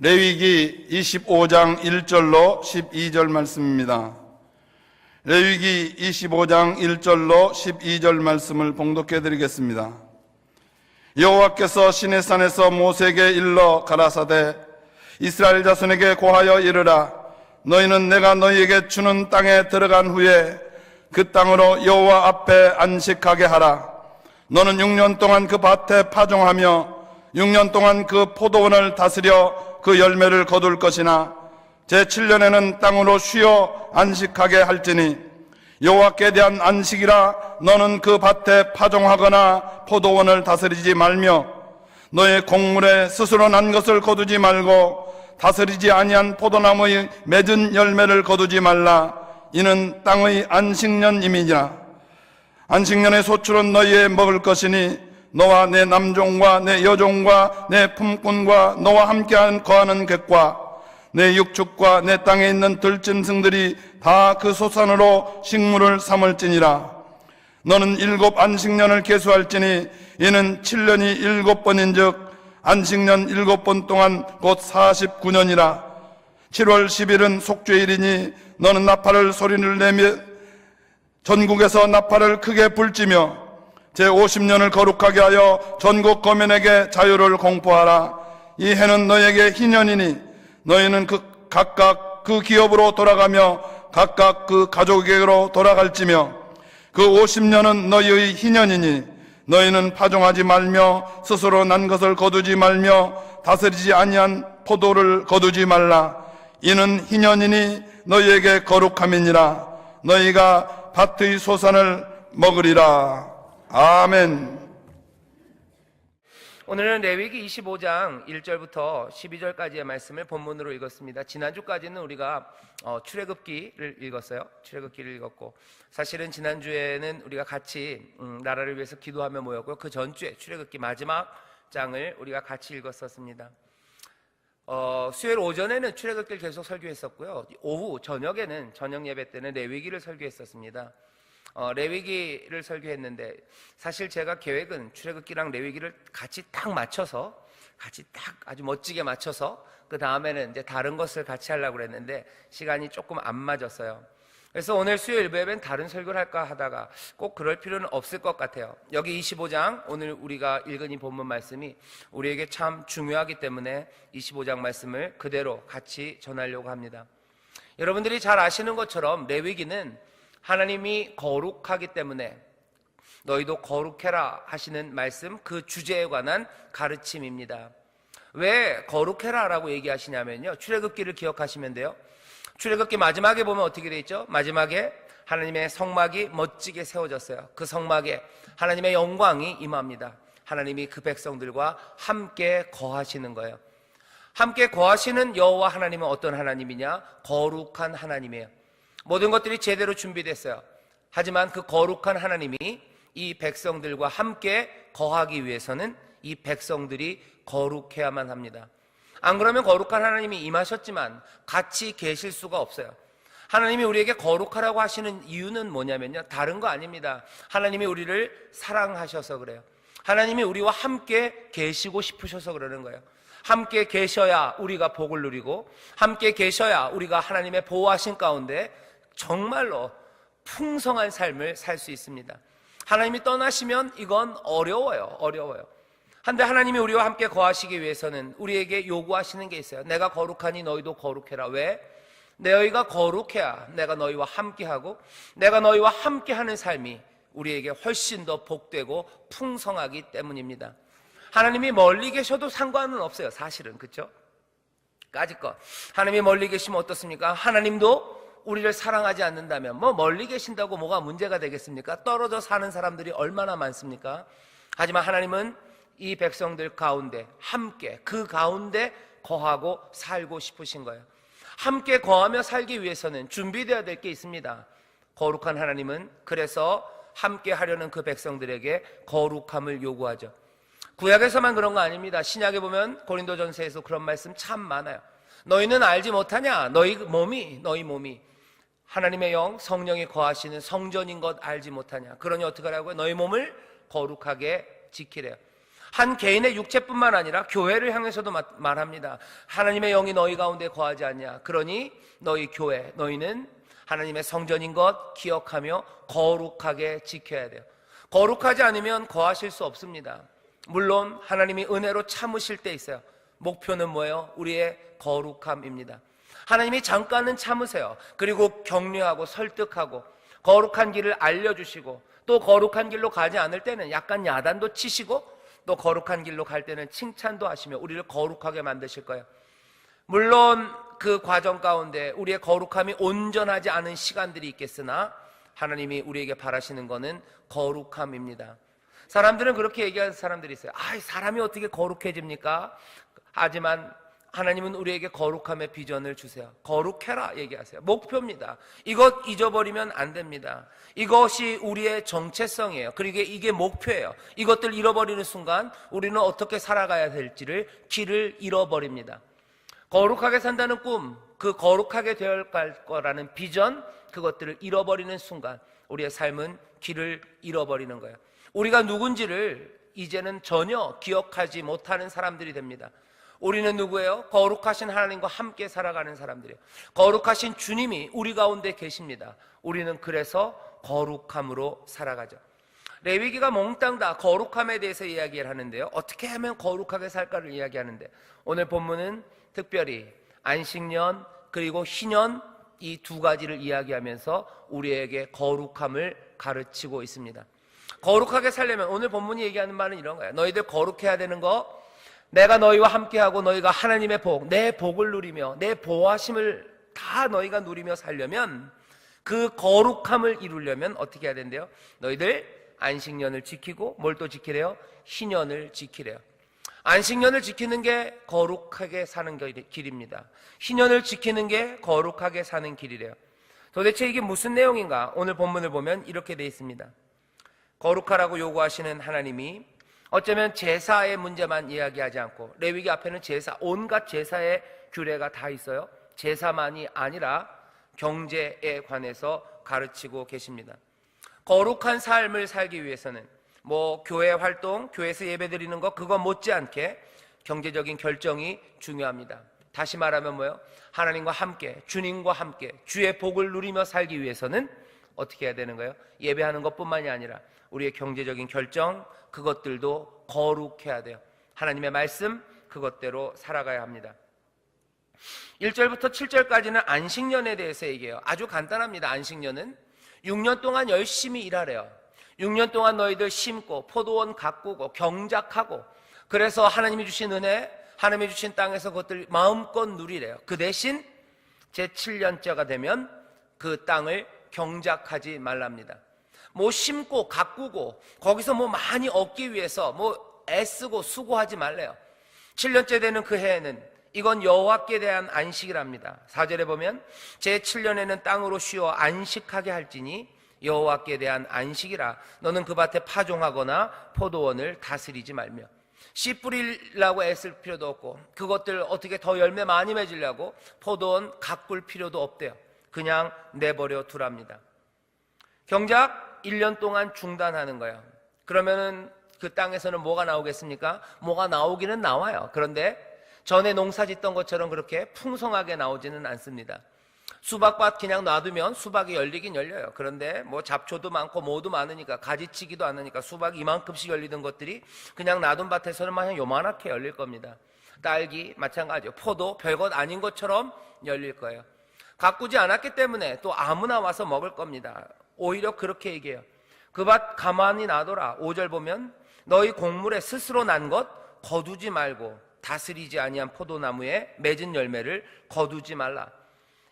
레위기 25장 1절로 12절 말씀입니다. 레위기 25장 1절로 12절 말씀을 봉독해 드리겠습니다. 여호와께서 시내산에서 모세에게 일러 가라사대 이스라엘 자손에게 고하여 이르라. 너희는 내가 너희에게 주는 땅에 들어간 후에 그 땅으로 여호와 앞에 안식하게 하라. 너는 6년 동안 그 밭에 파종하며 6년 동안 그 포도원을 다스려 그 열매를 거둘 것이나 제7년에는 땅으로 쉬어 안식하게 할지니 여호와께 대한 안식이라. 너는 그 밭에 파종하거나 포도원을 다스리지 말며 너의 곡물에 스스로 난 것을 거두지 말고 다스리지 아니한 포도나무의 맺은 열매를 거두지 말라. 이는 땅의 안식년임이니라. 안식년의 소출은 너희의 먹을 것이니 너와 내 남종과 내 여종과 내 품꾼과 너와 함께 거하는 객과 내 육축과 내 땅에 있는 들짐승들이 다 그 소산으로 식물을 삼을지니라. 너는 7 안식년을 계수할지니 이는 7년이 7번인 즉 안식년 7번 동안 곧 49년이라. 7월 10일은 속죄일이니 너는 나팔을 소리를 내며 전국에서 나팔을 크게 불지며 제50년을 거룩하게 하여 전국 거민에게 자유를 공포하라. 이 해는 너에게 희년이니 너희는 각각 그 기업으로 돌아가며 각각 그 가족에게로 돌아갈지며 그 50년은 너희의 희년이니 너희는 파종하지 말며 스스로 난 것을 거두지 말며 다스리지 아니한 포도를 거두지 말라. 이는 희년이니 너희에게 거룩함이니라. 너희가 밭의 소산을 먹으리라. 아멘. 오늘은 레위기 25장 1절부터 12절까지의 말씀을 본문으로 읽었습니다. 지난주까지는 우리가 출애굽기를 읽었어요. 출애굽기를 읽었고, 사실은 지난주에는 우리가 같이 나라를 위해서 기도하며 모였고요. 그 전주에 출애굽기 마지막 장을 우리가 같이 읽었었습니다. 수요일 오전에는 출애굽기를 계속 설교했었고요. 오후 저녁에는 저녁 예배 때는 레위기를 설교했었습니다. 레위기를 설교했는데 사실 제가 계획은 출애굽기랑 레위기를 같이 딱 맞춰서 같이 딱 아주 멋지게 맞춰서 그 다음에는 이제 다른 것을 같이 하려고 그랬는데 시간이 조금 안 맞았어요. 그래서 오늘 수요일 예배는 다른 설교를 할까 하다가 꼭 그럴 필요는 없을 것 같아요. 여기 25장 오늘 우리가 읽은 이 본문 말씀이 우리에게 참 중요하기 때문에 25장 말씀을 그대로 같이 전하려고 합니다. 여러분들이 잘 아시는 것처럼 레위기는 하나님이 거룩하기 때문에 너희도 거룩해라 하시는 말씀, 그 주제에 관한 가르침입니다. 왜 거룩해라 라고 얘기하시냐면요, 출애굽기를 기억하시면 돼요. 출애굽기 마지막에 보면 어떻게 되어 있죠? 마지막에 하나님의 성막이 멋지게 세워졌어요. 그 성막에 하나님의 영광이 임합니다. 하나님이 그 백성들과 함께 거하시는 거예요. 함께 거하시는 여호와 하나님은 어떤 하나님이냐? 거룩한 하나님이에요. 모든 것들이 제대로 준비됐어요. 하지만 그 거룩한 하나님이 이 백성들과 함께 거하기 위해서는 이 백성들이 거룩해야만 합니다. 안 그러면 거룩한 하나님이 임하셨지만 같이 계실 수가 없어요. 하나님이 우리에게 거룩하라고 하시는 이유는 뭐냐면요, 다른 거 아닙니다. 하나님이 우리를 사랑하셔서 그래요. 하나님이 우리와 함께 계시고 싶으셔서 그러는 거예요. 함께 계셔야 우리가 복을 누리고 함께 계셔야 우리가 하나님의 보호하신 가운데 정말로 풍성한 삶을 살 수 있습니다. 하나님이 떠나시면 이건 어려워요. 한데 하나님이 우리와 함께 거하시기 위해서는 우리에게 요구하시는 게 있어요. 내가 거룩하니 너희도 거룩해라. 왜? 너희가 거룩해야 내가 너희와 함께하고 내가 너희와 함께하는 삶이 우리에게 훨씬 더 복되고 풍성하기 때문입니다. 하나님이 멀리 계셔도 상관은 없어요. 사실은, 그렇죠? 까짓것 하나님이 멀리 계시면 어떻습니까? 하나님도 우리를 사랑하지 않는다면 멀리 계신다고 뭐가 문제가 되겠습니까? 떨어져 사는 사람들이 얼마나 많습니까? 하지만 하나님은 이 백성들 가운데 함께 그 가운데 거하고 살고 싶으신 거예요. 함께 거하며 살기 위해서는 준비되어야 될 게 있습니다. 거룩한 하나님은 그래서 함께 하려는 그 백성들에게 거룩함을 요구하죠. 구약에서만 그런 거 아닙니다. 신약에 보면 고린도전서에서 그런 말씀 참 많아요. 너희는 알지 못하냐? 너희 몸이 하나님의 영, 성령이 거하시는 성전인 것 알지 못하냐? 그러니 어떻게 하라고요? 너희 몸을 거룩하게 지키래요. 한 개인의 육체뿐만 아니라 교회를 향해서도 말합니다. 하나님의 영이 너희 가운데 거하지 않냐. 그러니 너희 교회, 너희는 하나님의 성전인 것 기억하며 거룩하게 지켜야 돼요. 거룩하지 않으면 거하실 수 없습니다. 물론 하나님이 은혜로 참으실 때 있어요. 목표는 뭐예요? 우리의 거룩함입니다. 하나님이 잠깐은 참으세요. 그리고 격려하고 설득하고 거룩한 길을 알려주시고, 또 거룩한 길로 가지 않을 때는 약간 야단도 치시고, 또 거룩한 길로 갈 때는 칭찬도 하시며 우리를 거룩하게 만드실 거예요. 물론 그 과정 가운데 우리의 거룩함이 온전하지 않은 시간들이 있겠으나 하나님이 우리에게 바라시는 것은 거룩함입니다. 사람들은 그렇게 얘기하는 사람들이 있어요. 사람이 어떻게 거룩해집니까? 하지만 하나님은 우리에게 거룩함의 비전을 주세요. 거룩해라 얘기하세요. 목표입니다. 이것 잊어버리면 안 됩니다. 이것이 우리의 정체성이에요. 그리고 이게 목표예요. 이것들 잃어버리는 순간 우리는 어떻게 살아가야 될지를 길을 잃어버립니다. 거룩하게 산다는 꿈, 그 거룩하게 되어 갈 거라는 비전, 그것들을 잃어버리는 순간 우리의 삶은 길을 잃어버리는 거예요. 우리가 누군지를 이제는 전혀 기억하지 못하는 사람들이 됩니다. 우리는 누구예요? 거룩하신 하나님과 함께 살아가는 사람들이에요. 거룩하신 주님이 우리 가운데 계십니다. 우리는 그래서 거룩함으로 살아가죠. 레위기가 몽땅 다 거룩함에 대해서 이야기를 하는데요, 어떻게 하면 거룩하게 살까를 이야기하는데, 오늘 본문은 특별히 안식년 그리고 희년, 이 두 가지를 이야기하면서 우리에게 거룩함을 가르치고 있습니다. 거룩하게 살려면 오늘 본문이 얘기하는 말은 이런 거예요. 너희들 거룩해야 되는 거, 내가 너희와 함께하고 너희가 하나님의 복, 내 복을 누리며 내 보호하심을 다 너희가 누리며 살려면, 그 거룩함을 이루려면 어떻게 해야 된대요? 너희들 안식년을 지키고 뭘 또 지키래요? 희년을 지키래요. 안식년을 지키는 게 거룩하게 사는 길입니다. 희년을 지키는 게 거룩하게 사는 길이래요. 도대체 이게 무슨 내용인가? 오늘 본문을 보면 이렇게 되어 있습니다. 거룩하라고 요구하시는 하나님이 어쩌면 제사의 문제만 이야기하지 않고, 레위기 앞에는 제사, 온갖 제사의 규례가 다 있어요. 제사만이 아니라 경제에 관해서 가르치고 계십니다. 거룩한 삶을 살기 위해서는 교회 활동, 교회에서 예배드리는 것, 그거 못지않게 경제적인 결정이 중요합니다. 다시 말하면 뭐예요? 하나님과 함께, 주님과 함께 주의 복을 누리며 살기 위해서는 어떻게 해야 되는 거예요? 예배하는 것뿐만이 아니라 우리의 경제적인 결정, 그것들도 거룩해야 돼요. 하나님의 말씀, 그것대로 살아가야 합니다. 1절부터 7절까지는 안식년에 대해서 얘기해요. 아주 간단합니다. 안식년은 6년 동안 열심히 일하래요. 6년 동안 너희들 심고 포도원 가꾸고 경작하고, 그래서 하나님이 주신 은혜, 하나님이 주신 땅에서 그것들 마음껏 누리래요. 그 대신 제7년째가 되면 그 땅을 경작하지 말랍니다. 심고 가꾸고 거기서 많이 얻기 위해서 애쓰고 수고하지 말래요. 7년째 되는 그 해에는 이건 여호와께 대한 안식이랍니다. 4절에 보면 제7년에는 땅으로 쉬어 안식하게 할지니 여호와께 대한 안식이라. 너는 그 밭에 파종하거나 포도원을 다스리지 말며. 씨 뿌리려고 애쓸 필요도 없고, 그것들 어떻게 더 열매 많이 맺으려고 포도원 가꿀 필요도 없대요. 그냥 내버려 두랍니다. 경작 1년 동안 중단하는 거예요. 그러면은 그 땅에서는 뭐가 나오겠습니까? 뭐가 나오기는 나와요. 그런데 전에 농사 짓던 것처럼 그렇게 풍성하게 나오지는 않습니다. 수박밭 그냥 놔두면 수박이 열리긴 열려요. 그런데 잡초도 많고 뭐도 많으니까, 가지치기도 않으니까 수박이 이만큼씩 열리던 것들이 그냥 놔둔 밭에서는 마냥 요만하게 열릴 겁니다. 딸기 마찬가지요. 포도 별것 아닌 것처럼 열릴 거예요. 가꾸지 않았기 때문에 또 아무나 와서 먹을 겁니다. 오히려 그렇게 얘기해요. 그 밭 가만히 놔둬라. 5절 보면 너희 곡물에 스스로 난 것 거두지 말고 다스리지 아니한 포도나무에 맺은 열매를 거두지 말라.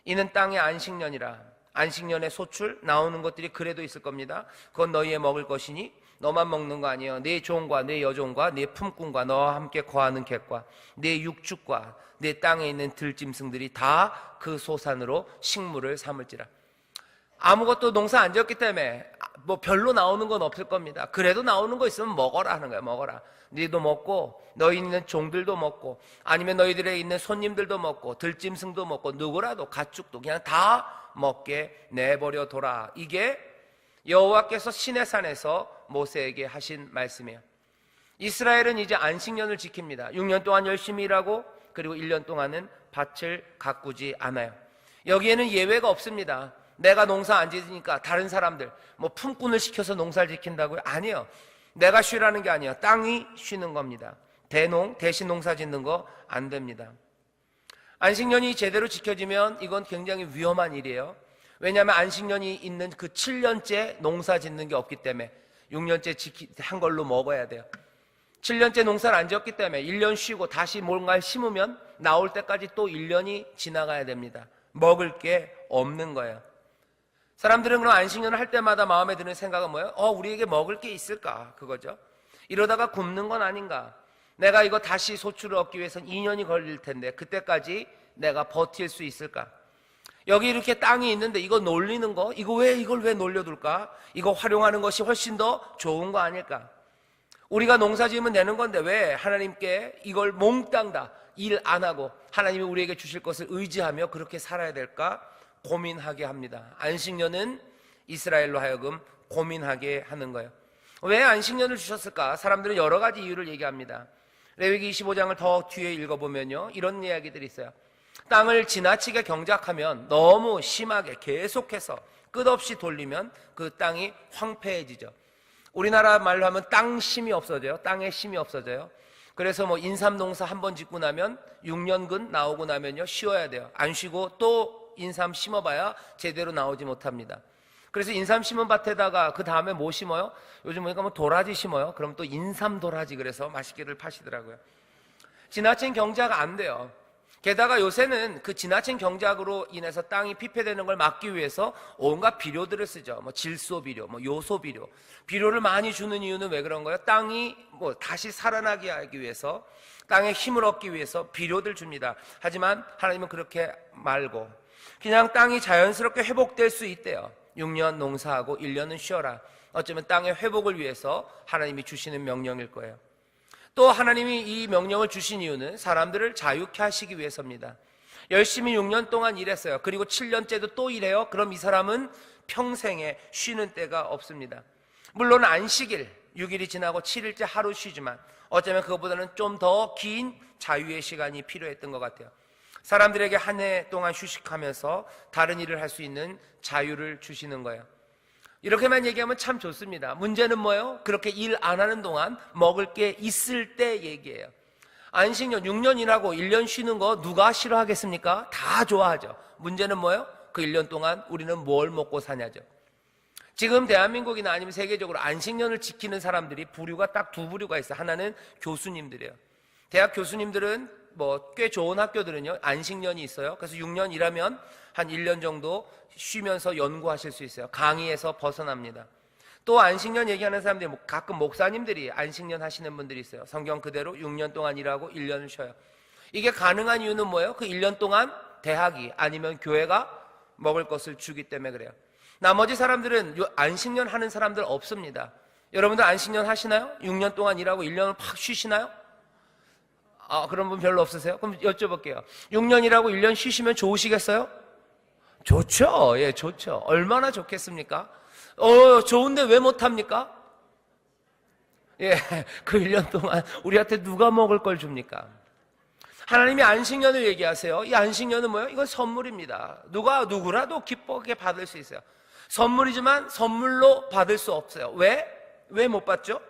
이는 땅의 안식년이라. 안식년의 소출 나오는 것들이 그래도 있을 겁니다. 그건 너희의 먹을 것이니 너만 먹는 거 아니에요. 네 종과 네 여종과 네 품꾼과 너와 함께 거하는 객과 네 육축과 네 땅에 있는 들짐승들이 다 그 소산으로 식물을 삼을지라. 아무것도 농사 안 지었기 때문에 별로 나오는 건 없을 겁니다. 그래도 나오는 거 있으면 먹어라 하는 거예요. 먹어라. 너희도 먹고 너희 있는 종들도 먹고, 아니면 너희들에 있는 손님들도 먹고, 들짐승도 먹고, 누구라도 가축도 그냥 다 먹게 내버려 둬라. 이게 여호와께서 시내산에서 모세에게 하신 말씀이에요. 이스라엘은 이제 안식년을 지킵니다. 6년 동안 열심히 일하고 그리고 1년 동안은 밭을 가꾸지 않아요. 여기에는 예외가 없습니다. 내가 농사 안 지으니까 다른 사람들 뭐 품꾼을 시켜서 농사를 지킨다고요? 아니요. 내가 쉬라는 게 아니에요. 땅이 쉬는 겁니다. 대신 농사 짓는 거 안 됩니다. 안식년이 제대로 지켜지면 이건 굉장히 위험한 일이에요. 왜냐하면 안식년이 있는 그 7년째 농사 짓는 게 없기 때문에 6년째 한 걸로 먹어야 돼요. 7년째 농사를 안 지었기 때문에 1년 쉬고 다시 뭔가를 심으면 나올 때까지 또 1년이 지나가야 됩니다. 먹을 게 없는 거예요. 사람들은 그럼 안식년을 할 때마다 마음에 드는 생각은 뭐예요? 우리에게 먹을 게 있을까? 그거죠. 이러다가 굶는 건 아닌가? 내가 이거 다시 소출을 얻기 위해서는 2년이 걸릴 텐데 그때까지 내가 버틸 수 있을까? 여기 이렇게 땅이 있는데 이거 놀리는 거? 이걸 왜 놀려둘까? 이거 활용하는 것이 훨씬 더 좋은 거 아닐까? 우리가 농사 지으면 되는 건데 왜 하나님께 이걸 몽땅 다 일 안 하고 하나님이 우리에게 주실 것을 의지하며 그렇게 살아야 될까? 고민하게 합니다. 안식년은 이스라엘로 하여금 고민하게 하는 거예요. 왜 안식년을 주셨을까? 사람들은 여러 가지 이유를 얘기합니다. 레위기 25장을 더 뒤에 읽어보면요, 이런 이야기들이 있어요. 땅을 지나치게 경작하면, 너무 심하게 계속해서 끝없이 돌리면 그 땅이 황폐해지죠. 우리나라 말로 하면 땅 심이 없어져요. 땅에 심이 없어져요. 그래서 뭐 인삼 농사 한 번 짓고 나면 6년근 나오고 나면요 쉬어야 돼요. 안 쉬고 또 인삼 심어봐야 제대로 나오지 못합니다. 그래서 인삼 심은 밭에다가 그 다음에 뭐 심어요? 요즘 보니까 뭐 도라지 심어요. 그럼 또 인삼 도라지 그래서 맛있게들 파시더라고요. 지나친 경작 안 돼요. 게다가 요새는 그 지나친 경작으로 인해서 땅이 피폐되는 걸 막기 위해서 온갖 비료들을 쓰죠. 뭐 질소 비료, 뭐 요소 비료. 비료를 많이 주는 이유는 왜 그런 거예요? 땅이 뭐 다시 살아나게 하기 위해서, 땅에 힘을 얻기 위해서 비료들 줍니다. 하지만 하나님은 그렇게 말고 그냥 땅이 자연스럽게 회복될 수 있대요. 6년 농사하고 1년은 쉬어라. 어쩌면 땅의 회복을 위해서 하나님이 주시는 명령일 거예요. 또 하나님이 이 명령을 주신 이유는 사람들을 자유케 하시기 위해서입니다. 열심히 6년 동안 일했어요. 그리고 7년째도 또 일해요. 그럼 이 사람은 평생에 쉬는 때가 없습니다. 물론 안식일 6일이 지나고 7일째 하루 쉬지만 어쩌면 그것보다는 좀 더 긴 자유의 시간이 필요했던 것 같아요. 사람들에게 한 해 동안 휴식하면서 다른 일을 할 수 있는 자유를 주시는 거예요. 이렇게만 얘기하면 참 좋습니다. 문제는 뭐예요? 그렇게 일 안 하는 동안 먹을 게 있을 때 얘기예요. 안식년 6년 일하고 1년 쉬는 거 누가 싫어하겠습니까? 다 좋아하죠. 문제는 뭐예요? 그 1년 동안 우리는 뭘 먹고 사냐죠. 지금 대한민국이나 아니면 세계적으로 안식년을 지키는 사람들이 부류가 딱 두 부류가 있어요. 하나는 교수님들이에요. 대학 교수님들은 뭐 꽤 좋은 학교들은요 안식년이 있어요. 그래서 6년 일하면 한 1년 정도 쉬면서 연구하실 수 있어요. 강의에서 벗어납니다. 또 안식년 얘기하는 사람들이 가끔 목사님들이 안식년 하시는 분들이 있어요. 성경 그대로 6년 동안 일하고 1년을 쉬어요. 이게 가능한 이유는 뭐예요? 그 1년 동안 대학이 아니면 교회가 먹을 것을 주기 때문에 그래요. 나머지 사람들은 안식년 하는 사람들 없습니다. 여러분들 안식년 하시나요? 6년 동안 일하고 1년을 팍 쉬시나요? 그런 분 별로 없으세요? 그럼 여쭤볼게요. 6년 일하고 1년 쉬시면 좋으시겠어요? 좋죠. 예, 좋죠. 얼마나 좋겠습니까? 좋은데 왜 못합니까? 예, 그 1년 동안 우리한테 누가 먹을 걸 줍니까? 하나님이 안식년을 얘기하세요. 이 안식년은 뭐예요? 이건 선물입니다. 누구라도 기쁘게 받을 수 있어요. 선물이지만 선물로 받을 수 없어요. 왜? 왜 못 받죠?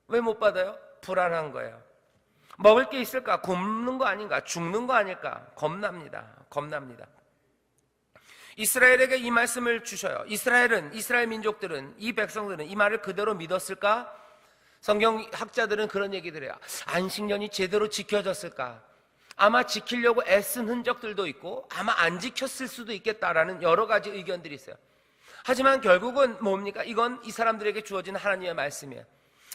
왜 못 받아요? 불안한 거예요. 먹을 게 있을까? 굶는 거 아닌가? 죽는 거 아닐까? 겁납니다. 이스라엘에게 이 말씀을 주셔요. 이스라엘 민족들은, 이 백성들은 이 말을 그대로 믿었을까? 성경학자들은 그런 얘기들 해요. 안식년이 제대로 지켜졌을까? 아마 지키려고 애쓴 흔적들도 있고 아마 안 지켰을 수도 있겠다라는 여러 가지 의견들이 있어요. 하지만 결국은 뭡니까? 이건 이 사람들에게 주어진 하나님의 말씀이에요.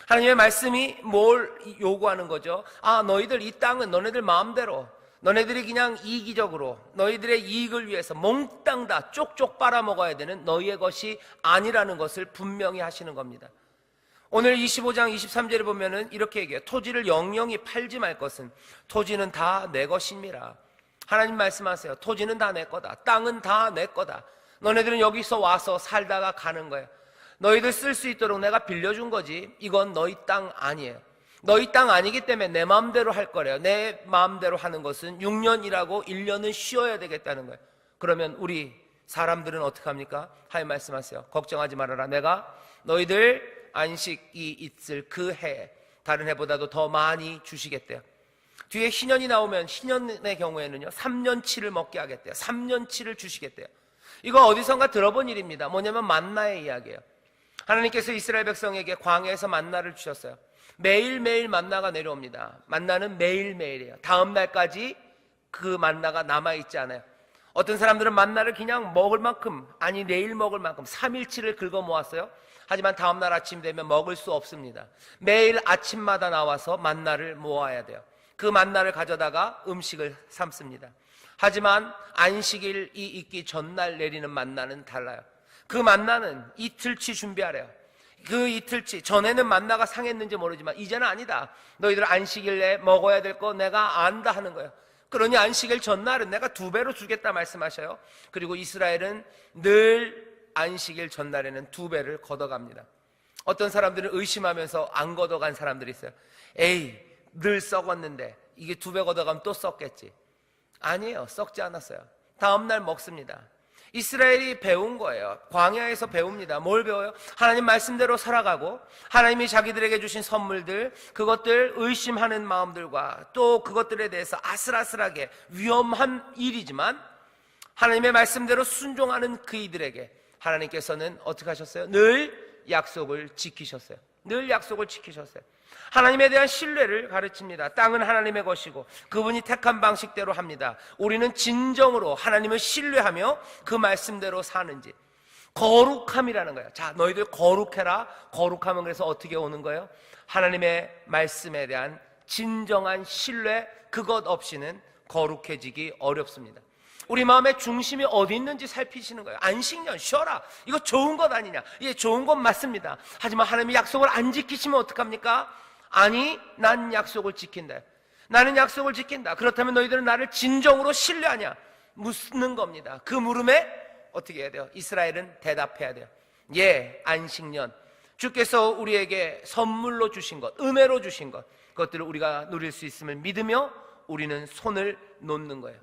하나님의 말씀이 뭘 요구하는 거죠? 너희들 이 땅은 너네들 마음대로, 너네들이 그냥 이기적으로 너희들의 이익을 위해서 몽땅 다 쪽쪽 빨아먹어야 되는 너희의 것이 아니라는 것을 분명히 하시는 겁니다. 오늘 25장 23절에 보면은 이렇게 얘기해요. 토지를 영영히 팔지 말 것은 토지는 다 내 것입니다. 하나님 말씀하세요. 토지는 다 내 거다. 땅은 다 내 거다. 너네들은 여기서 와서 살다가 가는 거예요. 너희들 쓸 수 있도록 내가 빌려준 거지 이건 너희 땅 아니에요. 너희 땅 아니기 때문에 내 마음대로 할 거래요. 내 마음대로 하는 것은 6년 일하고 1년은 쉬어야 되겠다는 거예요. 그러면 우리 사람들은 어떻게 합니까? 하나님 말씀하세요. 걱정하지 말아라. 내가 너희들 안식이 있을 그 해에 다른 해보다도 더 많이 주시겠대요. 뒤에 희년이 나오면 희년의 경우에는요 3년치를 먹게 하겠대요. 3년치를 주시겠대요. 이거 어디선가 들어본 일입니다. 뭐냐면 만나의 이야기예요. 하나님께서 이스라엘 백성에게 광야에서 만나를 주셨어요. 매일매일 만나가 내려옵니다. 만나는 매일매일이에요. 다음 날까지 그 만나가 남아있지 않아요. 어떤 사람들은 만나를 그냥 먹을 만큼, 아니 내일 먹을 만큼 3일치를 긁어 모았어요. 하지만 다음 날 아침 되면 먹을 수 없습니다. 매일 아침마다 나와서 만나를 모아야 돼요. 그 만나를 가져다가 음식을 삼습니다. 하지만 안식일이 있기 전날 내리는 만나는 달라요. 그 만나는 이틀치 준비하래요. 그 이틀치 전에는 만나가 상했는지 모르지만 이제는 아니다. 너희들 안식일 내에 먹어야 될 거 내가 안다 하는 거예요. 그러니 안식일 전날은 내가 2배로 주겠다 말씀하셔요. 그리고 이스라엘은 늘 안식일 전날에는 2배를 걷어갑니다. 어떤 사람들은 의심하면서 안 걷어간 사람들이 있어요. 에이, 늘 썩었는데 이게 2배 걷어가면 또 썩겠지. 아니에요. 썩지 않았어요. 다음날 먹습니다. 이스라엘이 배운 거예요. 광야에서 배웁니다. 뭘 배워요? 하나님 말씀대로 살아가고 하나님이 자기들에게 주신 선물들, 그것들 의심하는 마음들과 또 그것들에 대해서 아슬아슬하게 위험한 일이지만 하나님의 말씀대로 순종하는 그이들에게 하나님께서는 어떻게 하셨어요? 늘 약속을 지키셨어요. 늘 약속을 지키셨어요. 하나님에 대한 신뢰를 가르칩니다. 땅은 하나님의 것이고 그분이 택한 방식대로 합니다. 우리는 진정으로 하나님을 신뢰하며 그 말씀대로 사는지. 거룩함이라는 거예요. 자, 너희들 거룩해라. 거룩함은 그래서 어떻게 오는 거예요? 하나님의 말씀에 대한 진정한 신뢰, 그것 없이는 거룩해지기 어렵습니다. 우리 마음의 중심이 어디 있는지 살피시는 거예요. 안식년 쉬어라. 이거 좋은 것 아니냐? 예, 좋은 것 맞습니다. 하지만 하나님이 약속을 안 지키시면 어떡합니까? 아니, 난 약속을 지킨다. 나는 약속을 지킨다. 그렇다면 너희들은 나를 진정으로 신뢰하냐? 묻는 겁니다. 그 물음에 어떻게 해야 돼요? 이스라엘은 대답해야 돼요. 예, 안식년. 주께서 우리에게 선물로 주신 것, 은혜로 주신 것, 그것들을 우리가 누릴 수 있음을 믿으며 우리는 손을 놓는 거예요.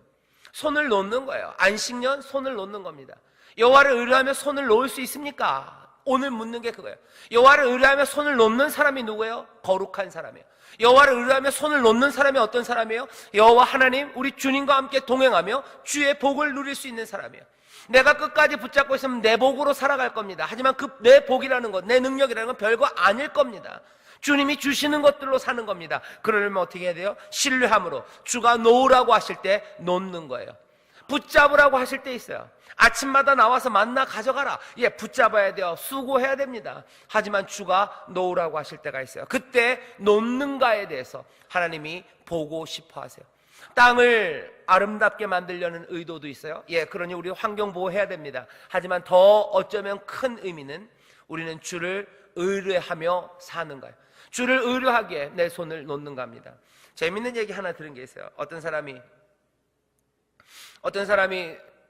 손을 놓는 거예요. 안식년 손을 놓는 겁니다. 여호와를 의뢰하며 손을 놓을 수 있습니까? 오늘 묻는 게 그거예요. 여호와를 의뢰하며 손을 놓는 사람이 누구예요? 거룩한 사람이에요. 여호와를 의뢰하며 손을 놓는 사람이 어떤 사람이에요? 여호와 하나님, 우리 주님과 함께 동행하며 주의 복을 누릴 수 있는 사람이에요. 내가 끝까지 붙잡고 있으면 내 복으로 살아갈 겁니다. 하지만 그 내 복이라는 것, 내 능력이라는 건 별거 아닐 겁니다. 주님이 주시는 것들로 사는 겁니다. 그러려면 어떻게 해야 돼요? 신뢰함으로. 주가 놓으라고 하실 때 놓는 거예요. 붙잡으라고 하실 때 있어요. 아침마다 나와서 만나 가져가라. 예, 붙잡아야 돼요. 수고해야 됩니다. 하지만 주가 놓으라고 하실 때가 있어요. 그때 놓는가에 대해서 하나님이 보고 싶어 하세요. 땅을 아름답게 만들려는 의도도 있어요. 예, 그러니 우리 환경 보호해야 됩니다. 하지만 더 어쩌면 큰 의미는 우리는 주를 의뢰하며 사는 거예요. 주를 의뢰하기에 내 손을 놓는가 합니다. 재밌는 얘기 하나 들은 게 있어요. 어떤 사람이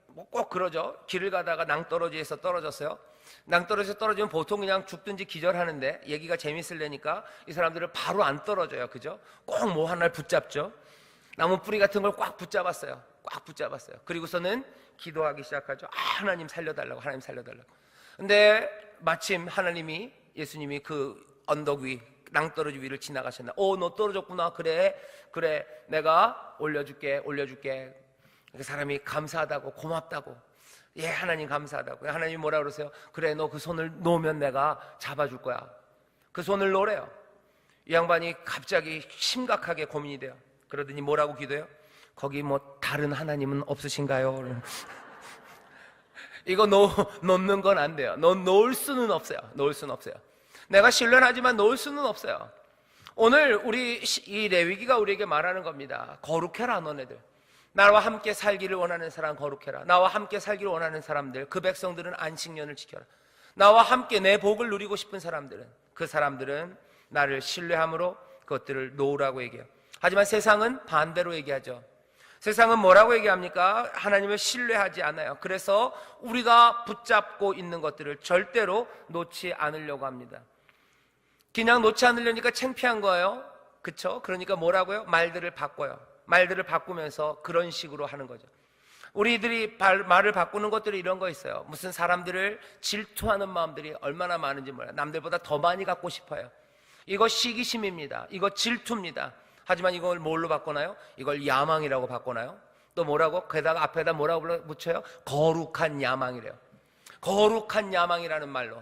뭐 꼭 그러죠. 길을 가다가 낭떠러지에서 떨어졌어요. 낭떠러지에서 떨어지면 보통 그냥 죽든지 기절하는데 얘기가 재밌으려니까 이 사람들은 바로 안 떨어져요. 그죠? 꼭 뭐 하나를 붙잡죠. 나무 뿌리 같은 걸 꽉 붙잡았어요. 꽉 붙잡았어요. 그리고서는 기도하기 시작하죠. 하나님 살려달라고, 하나님 살려달라고. 근데 마침 하나님이, 예수님이 그 언덕 위, 낭떠러지 위를 지나가셨나. 너 떨어졌구나. 그래, 내가 올려줄게. 그 사람이 감사하다고, 고맙다고. 예, 하나님 감사하다고. 하나님이 뭐라 그러세요? 그래, 너 그 손을 놓으면 내가 잡아줄 거야. 그 손을 놓으래요. 이 양반이 갑자기 심각하게 고민이 돼요. 그러더니 뭐라고 기도해요? 거기 뭐 다른 하나님은 없으신가요? 이거 놓는 건 안 돼요. 놓을 수는 없어요. 내가 신뢰하지만 놓을 수는 없어요. 오늘 우리 이 레위기가 우리에게 말하는 겁니다. 거룩해라, 너네들. 나와 함께 살기를 원하는 사람 거룩해라. 나와 함께 살기를 원하는 사람들, 그 백성들은 안식년을 지켜라. 나와 함께 내 복을 누리고 싶은 사람들은, 그 사람들은 나를 신뢰함으로 그것들을 놓으라고 얘기해요. 하지만 세상은 반대로 얘기하죠. 세상은 뭐라고 얘기합니까? 하나님을 신뢰하지 않아요. 그래서 우리가 붙잡고 있는 것들을 절대로 놓지 않으려고 합니다. 그냥 놓지 않으려니까 창피한 거예요. 그쵸? 그러니까 뭐라고요? 말들을 바꿔요. 말들을 바꾸면서 그런 식으로 하는 거죠. 우리들이 말을 바꾸는 것들이 이런 거 있어요. 무슨 사람들을 질투하는 마음들이 얼마나 많은지 몰라요. 남들보다 더 많이 갖고 싶어요. 이거 시기심입니다. 이거 질투입니다. 하지만 이걸 뭘로 바꾸나요? 이걸 야망이라고 바꾸나요? 또 뭐라고? 게다가 앞에다 뭐라고 붙여요? 거룩한 야망이래요. 거룩한 야망이라는 말로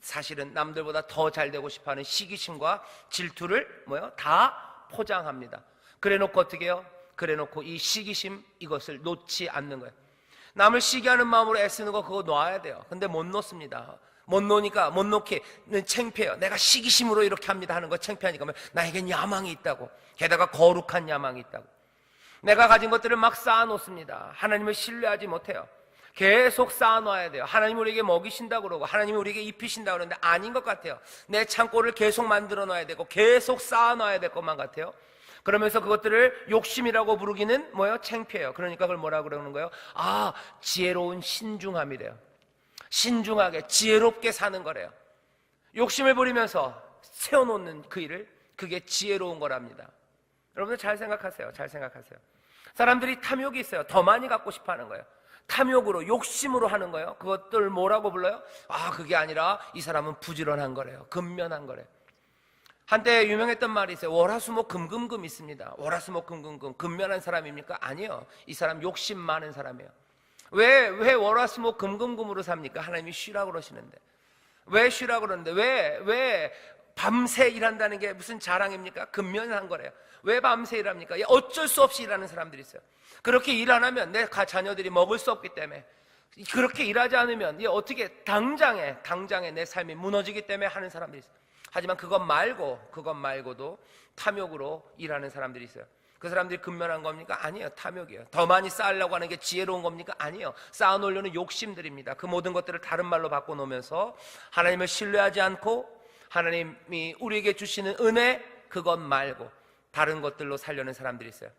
사실은 남들보다 더 잘 되고 싶어하는 시기심과 질투를 다 포장합니다. 그래놓고 어떻게 해요? 그래놓고 이 시기심 이것을 놓지 않는 거예요. 남을 시기하는 마음으로 애쓰는 거 그거 놔야 돼요. 근데 못 놓습니다. 못 놓으니까 못 놓기는 창피해요. 내가 시기심으로 이렇게 합니다 하는 거 창피하니까 나에겐 야망이 있다고, 게다가 거룩한 야망이 있다고. 내가 가진 것들을 막 쌓아놓습니다. 하나님을 신뢰하지 못해요. 계속 쌓아놔야 돼요. 하나님 우리에게 먹이신다고 그러고 하나님 우리에게 입히신다고 그러는데 아닌 것 같아요. 내 창고를 계속 만들어 놔야 되고 계속 쌓아놔야 될 것만 같아요. 그러면서 그것들을 욕심이라고 부르기는 창피해요. 그러니까 그걸 뭐라고 그러는 거예요? 지혜로운 신중함이래요. 신중하게 지혜롭게 사는 거래요. 욕심을 부리면서 세워놓는 그 일을, 그게 지혜로운 거랍니다. 여러분들 잘 생각하세요. 잘 생각하세요. 사람들이 탐욕이 있어요. 더 많이 갖고 싶어 하는 거예요. 탐욕으로, 욕심으로 하는 거예요. 그것들 뭐라고 불러요? 그게 아니라 이 사람은 부지런한 거래요. 근면한 거래요. 한때 유명했던 말이 있어요. 월화수목 금금금 있습니다. 월화수목 금금금. 근면한 사람입니까? 아니요. 이 사람 욕심 많은 사람이에요. 왜 월화수목 금금금으로 삽니까? 하나님이 쉬라고 그러시는데. 왜 쉬라고 그러는데? 왜 밤새 일한다는 게 무슨 자랑입니까? 근면한 거래요. 왜 밤새 일합니까? 어쩔 수 없이 일하는 사람들이 있어요. 그렇게 일 안 하면 내 자녀들이 먹을 수 없기 때문에, 그렇게 일하지 않으면 어떻게 당장에 내 삶이 무너지기 때문에 하는 사람들이 있어요. 하지만 그것 말고도 탐욕으로 일하는 사람들이 있어요. 그 사람들이 근면한 겁니까? 아니에요. 탐욕이에요. 더 많이 쌓으려고 하는 게 지혜로운 겁니까? 아니에요. 쌓아놓으려는 욕심들입니다. 그 모든 것들을 다른 말로 바꿔놓으면서 하나님을 신뢰하지 않고 하나님이 우리에게 주시는 은혜, 그것 말고 다른 것들로 살려는 사람들이 있어요.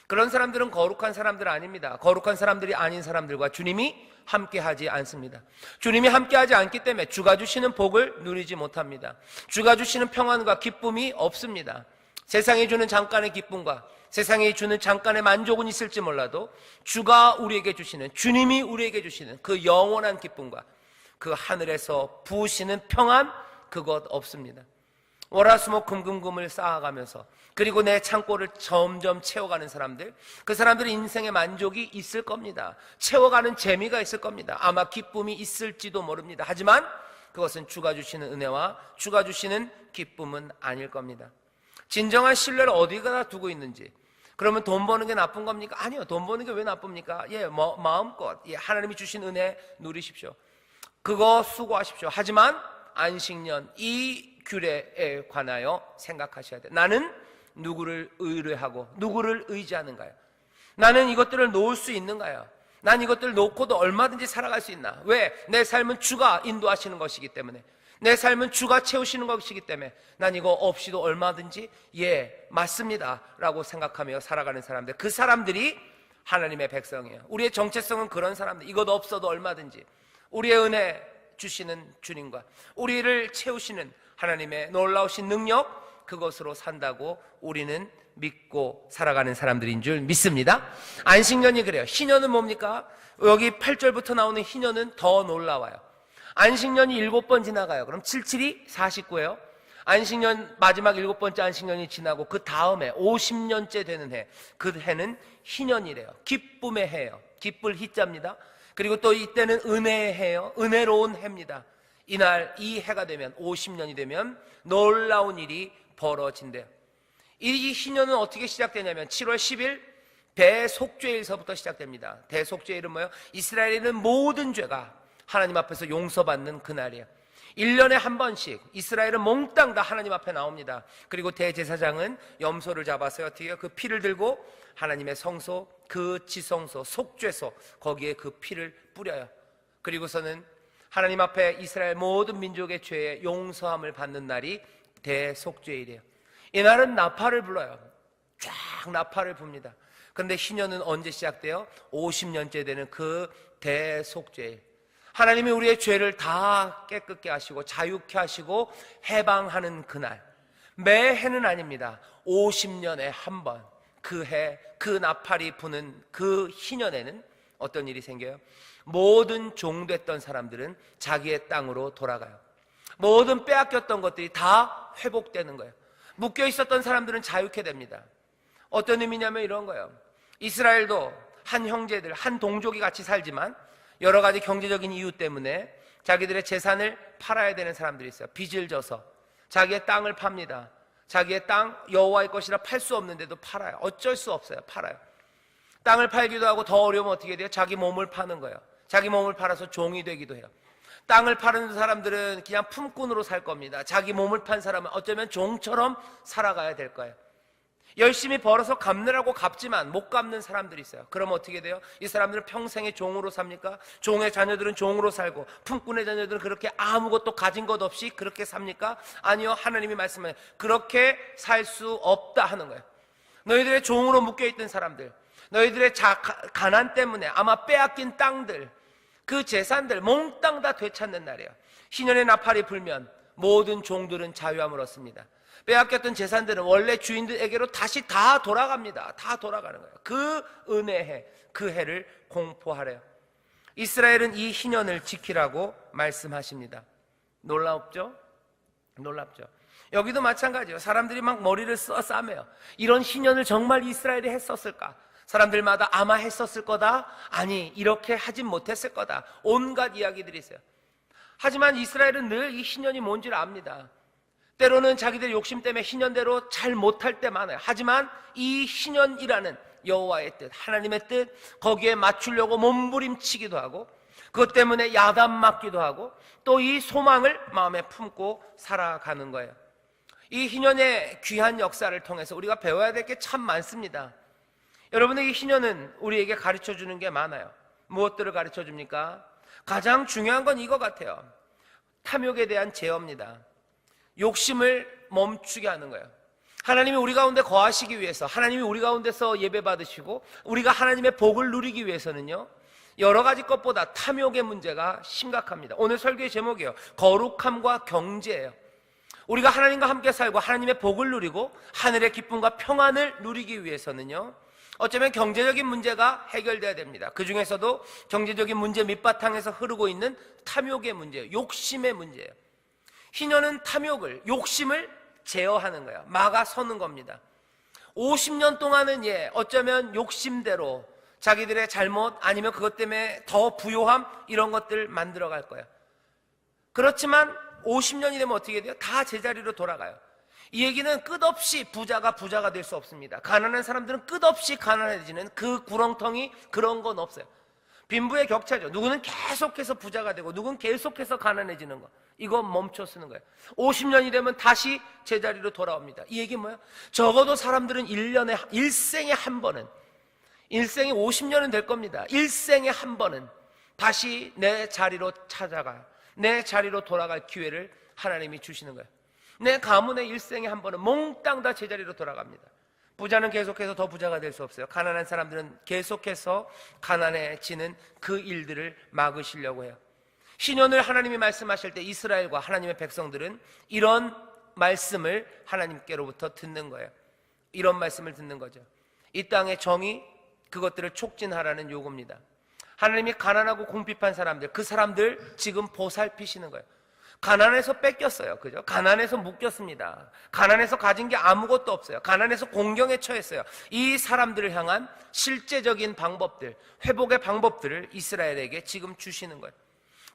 그런 사람들은 거룩한 사람들 아닙니다. 거룩한 사람들이 아닌 사람들과 주님이 함께하지 않습니다. 주님이 함께하지 않기 때문에 주가 주시는 복을 누리지 못합니다. 주가 주시는 평안과 기쁨이 없습니다. 세상이 주는 잠깐의 기쁨과 세상이 주는 잠깐의 만족은 있을지 몰라도 주가 우리에게 주시는, 주님이 우리에게 주시는 그 영원한 기쁨과 그 하늘에서 부으시는 평안, 그것 없습니다. 월화수목 금금금을 쌓아가면서, 그리고 내 창고를 점점 채워가는 사람들, 그 사람들은 인생의 만족이 있을 겁니다. 채워가는 재미가 있을 겁니다. 아마 기쁨이 있을지도 모릅니다. 하지만 그것은 주가 주시는 은혜와 주가 주시는 기쁨은 아닐 겁니다. 진정한 신뢰를 어디다 두고 있는지. 그러면 돈 버는 게 나쁜 겁니까? 아니요. 돈 버는 게 왜 나쁩니까? 마음껏 하나님이 주신 은혜 누리십시오. 그거 수고하십시오. 하지만 안식년 이 규례에 관하여 생각하셔야 돼요. 나는 누구를 의뢰하고 누구를 의지하는가요? 나는 이것들을 놓을 수 있는가요? 난 이것들을 놓고도 얼마든지 살아갈 수 있나? 왜? 내 삶은 주가 인도하시는 것이기 때문에, 내 삶은 주가 채우시는 것이기 때문에 난 이거 없이도 얼마든지 맞습니다 라고 생각하며 살아가는 사람들, 그 사람들이 하나님의 백성이에요. 우리의 정체성은 그런 사람들. 이것 없어도 얼마든지 우리의 은혜 주시는 주님과 우리를 채우시는 하나님의 놀라우신 능력, 그것으로 산다고 우리는 믿고 살아가는 사람들인 줄 믿습니다. 안식년이 그래요. 희년은 뭡니까? 여기 8절부터 나오는 희년은 더 놀라워요. 안식년이 7번 지나가요. 그럼 77이 49예요. 안식년 마지막 7번째 안식년이 지나고 그 다음에 50년째 되는 해, 그 해는 희년이래요. 기쁨의 해예요. 기쁠 희자입니다. 그리고 또 이때는 은혜의 해예요. 은혜로운 해입니다. 이날 이 해가 되면 50년이 되면 놀라운 일이 벌어진대요. 이 희년은 어떻게 시작되냐면 7월 10일 대속죄일서부터 시작됩니다. 대속죄일은 뭐예요? 이스라엘에는 모든 죄가 하나님 앞에서 용서받는 그날이에요. 1년에 한 번씩 이스라엘은 몽땅 다 하나님 앞에 나옵니다. 그리고 대제사장은 염소를 잡아서 어떻게 해요? 그 피를 들고 하나님의 성소, 그 지성소, 속죄소, 거기에 그 피를 뿌려요. 그리고서는 하나님 앞에 이스라엘 모든 민족의 죄의 용서함을 받는 날이 대속죄일이에요. 이날은 나팔을 불러요. 쫙 나팔을 붑니다. 그런데 희년은 언제 시작돼요? 50년째 되는 그 대속죄일. 하나님이 우리의 죄를 다 깨끗게 하시고 자유케 하시고 해방하는 그날, 매해는 아닙니다. 50년에 한 번, 그 해, 그 나팔이 부는 그 희년에는 어떤 일이 생겨요? 모든 종됐던 사람들은 자기의 땅으로 돌아가요. 모든 빼앗겼던 것들이 다 회복되는 거예요. 묶여 있었던 사람들은 자유케 됩니다. 어떤 의미냐면 이런 거예요. 이스라엘도 한 형제들, 한 동족이 같이 살지만 여러 가지 경제적인 이유 때문에 자기들의 재산을 팔아야 되는 사람들이 있어요. 빚을 져서 자기의 땅을 팝니다. 자기의 땅 여호와의 것이라 팔 수 없는데도 팔아요. 어쩔 수 없어요. 팔아요. 땅을 팔기도 하고 더 어려우면 어떻게 돼요? 자기 몸을 파는 거예요. 자기 몸을 팔아서 종이 되기도 해요. 땅을 파는 사람들은 그냥 품꾼으로 살 겁니다. 자기 몸을 판 사람은 어쩌면 종처럼 살아가야 될 거예요. 열심히 벌어서 갚느라고 갚지만 못 갚는 사람들이 있어요. 그럼 어떻게 돼요? 이 사람들은 평생에 종으로 삽니까? 종의 자녀들은 종으로 살고 품꾼의 자녀들은 그렇게 아무것도 가진 것 없이 그렇게 삽니까? 아니요. 하나님이 말씀하세요. 그렇게 살 수 없다 하는 거예요. 너희들의 종으로 묶여있던 사람들, 너희들의 가난 때문에 아마 빼앗긴 땅들, 그 재산들 몽땅 다 되찾는 날이에요. 희년의 나팔이 불면 모든 종들은 자유함을 얻습니다. 빼앗겼던 재산들은 원래 주인들에게로 다시 다 돌아갑니다. 다 돌아가는 거예요. 그 은혜해, 그 해를 공포하래요. 이스라엘은 이 희년을 지키라고 말씀하십니다. 놀랍죠? 놀랍죠? 여기도 마찬가지예요. 사람들이 막 머리를 싸매요. 이런 희년을 정말 이스라엘이 했었을까? 사람들마다 아마 했었을 거다. 아니, 이렇게 하진 못했을 거다. 온갖 이야기들이 있어요. 하지만 이스라엘은 늘 이 희년이 뭔지를 압니다. 때로는 자기들 욕심 때문에 희년대로 잘 못할 때 많아요. 하지만 이 희년이라는 여호와의 뜻, 하나님의 뜻, 거기에 맞추려고 몸부림치기도 하고 그것 때문에 야단 맞기도 하고 또 이 소망을 마음에 품고 살아가는 거예요. 이 희년의 귀한 역사를 통해서 우리가 배워야 될 게 참 많습니다. 여러분의 이 희년은 우리에게 가르쳐주는 게 많아요. 무엇들을 가르쳐줍니까? 가장 중요한 건 이거 같아요. 탐욕에 대한 제어입니다. 욕심을 멈추게 하는 거예요. 하나님이 우리 가운데 거하시기 위해서, 하나님이 우리 가운데서 예배 받으시고 우리가 하나님의 복을 누리기 위해서는요, 여러 가지 것보다 탐욕의 문제가 심각합니다. 오늘 설교의 제목이에요. 거룩함과 경제예요. 우리가 하나님과 함께 살고 하나님의 복을 누리고 하늘의 기쁨과 평안을 누리기 위해서는요, 어쩌면 경제적인 문제가 해결돼야 됩니다. 그 중에서도 경제적인 문제 밑바탕에서 흐르고 있는 탐욕의 문제예요. 욕심의 문제예요. 희년은 탐욕을, 욕심을 제어하는 거예요. 막아서는 겁니다. 50년 동안은 어쩌면 욕심대로 자기들의 잘못 아니면 그것 때문에 더 부요함 이런 것들 만들어 갈 거예요. 그렇지만 50년이 되면 어떻게 돼요? 다 제자리로 돌아가요. 이 얘기는 끝없이 부자가 될 수 없습니다. 가난한 사람들은 끝없이 가난해지는 그 구렁텅이 그런 건 없어요. 빈부의 격차죠. 누구는 계속해서 부자가 되고 누구는 계속해서 가난해지는 거. 이거 멈춰 쓰는 거예요. 50년이 되면 다시 제자리로 돌아옵니다. 이 얘기 뭐예요? 적어도 사람들은 일생에 한 번은, 일생이 50년은 될 겁니다. 일생에 한 번은 다시 내 자리로 찾아가, 내 자리로 돌아갈 기회를 하나님이 주시는 거예요. 내 가문의 일생에 한 번은 몽땅 다 제자리로 돌아갑니다. 부자는 계속해서 더 부자가 될 수 없어요. 가난한 사람들은 계속해서 가난해지는 그 일들을 막으시려고 해요. 신년을 하나님이 말씀하실 때 이스라엘과 하나님의 백성들은 이런 말씀을 하나님께로부터 듣는 거예요. 이런 말씀을 듣는 거죠. 이 땅의 정의, 그것들을 촉진하라는 요구입니다. 하나님이 가난하고 궁핍한 사람들, 그 사람들 지금 보살피시는 거예요. 가난해서 뺏겼어요. 그죠? 가난해서 묶였습니다. 가난해서 가진 게 아무것도 없어요. 가난해서 공경에 처했어요. 이 사람들을 향한 실제적인 방법들, 회복의 방법들을 이스라엘에게 지금 주시는 거예요.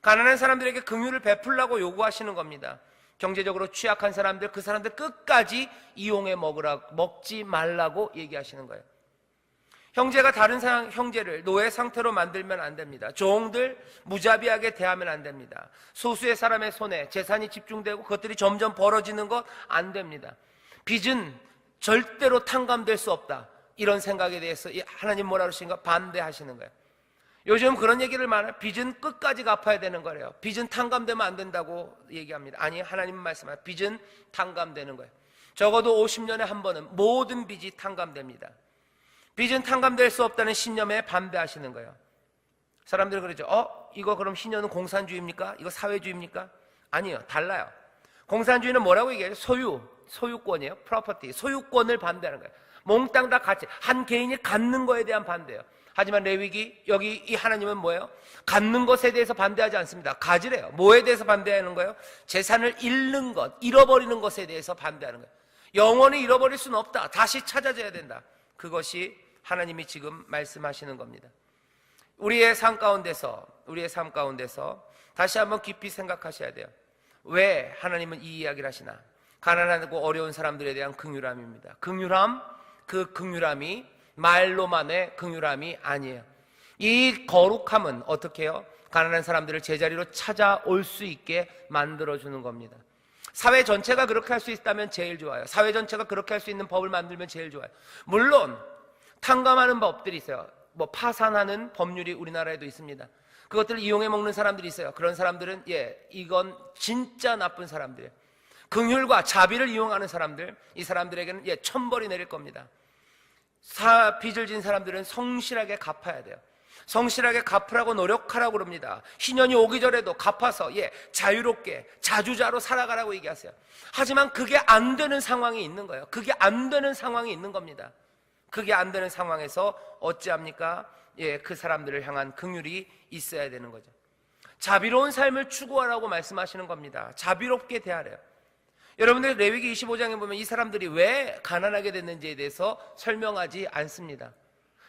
가난한 사람들에게 긍휼을 베풀라고 요구하시는 겁니다. 경제적으로 취약한 사람들, 그 사람들 끝까지 이용해 먹지 말라고 얘기하시는 거예요. 형제가 다른 형제를 노예 상태로 만들면 안 됩니다. 종들 무자비하게 대하면 안 됩니다. 소수의 사람의 손에 재산이 집중되고 그것들이 점점 벌어지는 것 안 됩니다. 빚은 절대로 탕감될 수 없다. 이런 생각에 대해서 하나님 뭐라 그러시는가? 반대하시는 거예요. 요즘 그런 얘기를 많아요. 빚은 끝까지 갚아야 되는 거래요. 빚은 탕감되면 안 된다고 얘기합니다. 아니, 하나님은 말씀하세요. 빚은 탕감되는 거예요. 적어도 50년에 한 번은 모든 빚이 탕감됩니다. 빚은 탕감될 수 없다는 신념에 반대하시는 거예요. 사람들은 그러죠. 이거 그럼 신념은 공산주의입니까? 이거 사회주의입니까? 아니요, 달라요. 공산주의는 뭐라고 얘기해요? 소유, 소유권이에요. 프로퍼티, 소유권을 반대하는 거예요. 몽땅 다 같이 한 개인이 갖는 거에 대한 반대예요. 하지만 레위기 여기 이 하나님은 뭐예요? 갖는 것에 대해서 반대하지 않습니다. 가지래요. 뭐에 대해서 반대하는 거예요? 재산을 잃는 것, 잃어버리는 것에 대해서 반대하는 거예요. 영원히 잃어버릴 수는 없다. 다시 찾아져야 된다. 그것이 하나님이 지금 말씀하시는 겁니다. 우리의 삶 가운데서 다시 한번 깊이 생각하셔야 돼요. 왜 하나님은 이 이야기를 하시나? 가난하고 어려운 사람들에 대한 긍휼함입니다. 긍휼함, 그 긍휼함이 말로만의 긍휼함이 아니에요. 이 거룩함은 어떻게 해요? 가난한 사람들을 제자리로 찾아올 수 있게 만들어주는 겁니다. 사회 전체가 그렇게 할 수 있다면 제일 좋아요. 사회 전체가 그렇게 할 수 있는 법을 만들면 제일 좋아요. 물론 탕감하는 법들이 있어요. 파산하는 법률이 우리나라에도 있습니다. 그것들을 이용해 먹는 사람들이 있어요. 그런 사람들은 이건 진짜 나쁜 사람들이에요. 긍휼과 자비를 이용하는 사람들, 이 사람들에게는 천벌이 내릴 겁니다. 빚을 진 사람들은 성실하게 갚아야 돼요. 성실하게 갚으라고 노력하라고 그럽니다. 희년이 오기 전에도 갚아서 자유롭게 자주자로 살아가라고 얘기하세요. 하지만 그게 안 되는 상황이 있는 거예요. 그게 안 되는 상황이 있는 겁니다. 그게 안 되는 상황에서 어찌합니까? 그 사람들을 향한 긍휼이 있어야 되는 거죠. 자비로운 삶을 추구하라고 말씀하시는 겁니다. 자비롭게 대하래요. 여러분들 레위기 25장에 보면 이 사람들이 왜 가난하게 됐는지에 대해서 설명하지 않습니다.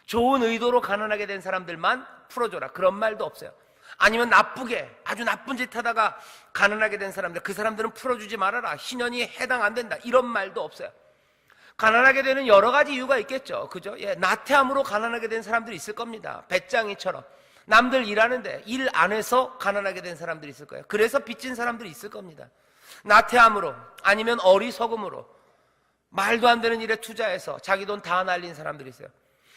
좋은 의도로 가난하게 된 사람들만 풀어줘라, 그런 말도 없어요. 아니면 나쁘게 아주 나쁜 짓 하다가 가난하게 된 사람들, 그 사람들은 풀어주지 말아라, 희년이 해당 안 된다, 이런 말도 없어요. 가난하게 되는 여러 가지 이유가 있겠죠. 그죠? 나태함으로 가난하게 된 사람들이 있을 겁니다. 배짱이처럼 남들 일하는데 일 안 해서 가난하게 된 사람들이 있을 거예요. 그래서 빚진 사람들이 있을 겁니다. 나태함으로, 아니면 어리석음으로, 말도 안 되는 일에 투자해서 자기 돈 다 날린 사람들이 있어요.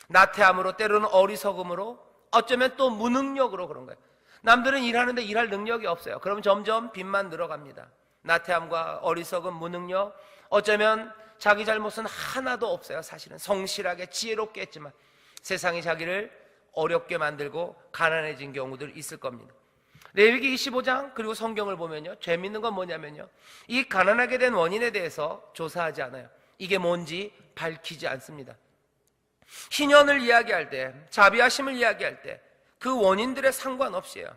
나태함으로, 때로는 어리석음으로, 어쩌면 또 무능력으로 그런 거예요. 남들은 일하는데 일할 능력이 없어요. 그럼 점점 빚만 늘어갑니다. 나태함과 어리석음, 무능력, 어쩌면 자기 잘못은 하나도 없어요. 사실은 성실하게 지혜롭게 했지만 세상이 자기를 어렵게 만들고 가난해진 경우들 있을 겁니다. 레위기 25장 그리고 성경을 보면요, 재밌는 건 뭐냐면요, 이 가난하게 된 원인에 대해서 조사하지 않아요. 이게 뭔지 밝히지 않습니다. 희년을 이야기할 때, 자비하심을 이야기할 때 그 원인들에 상관없이요,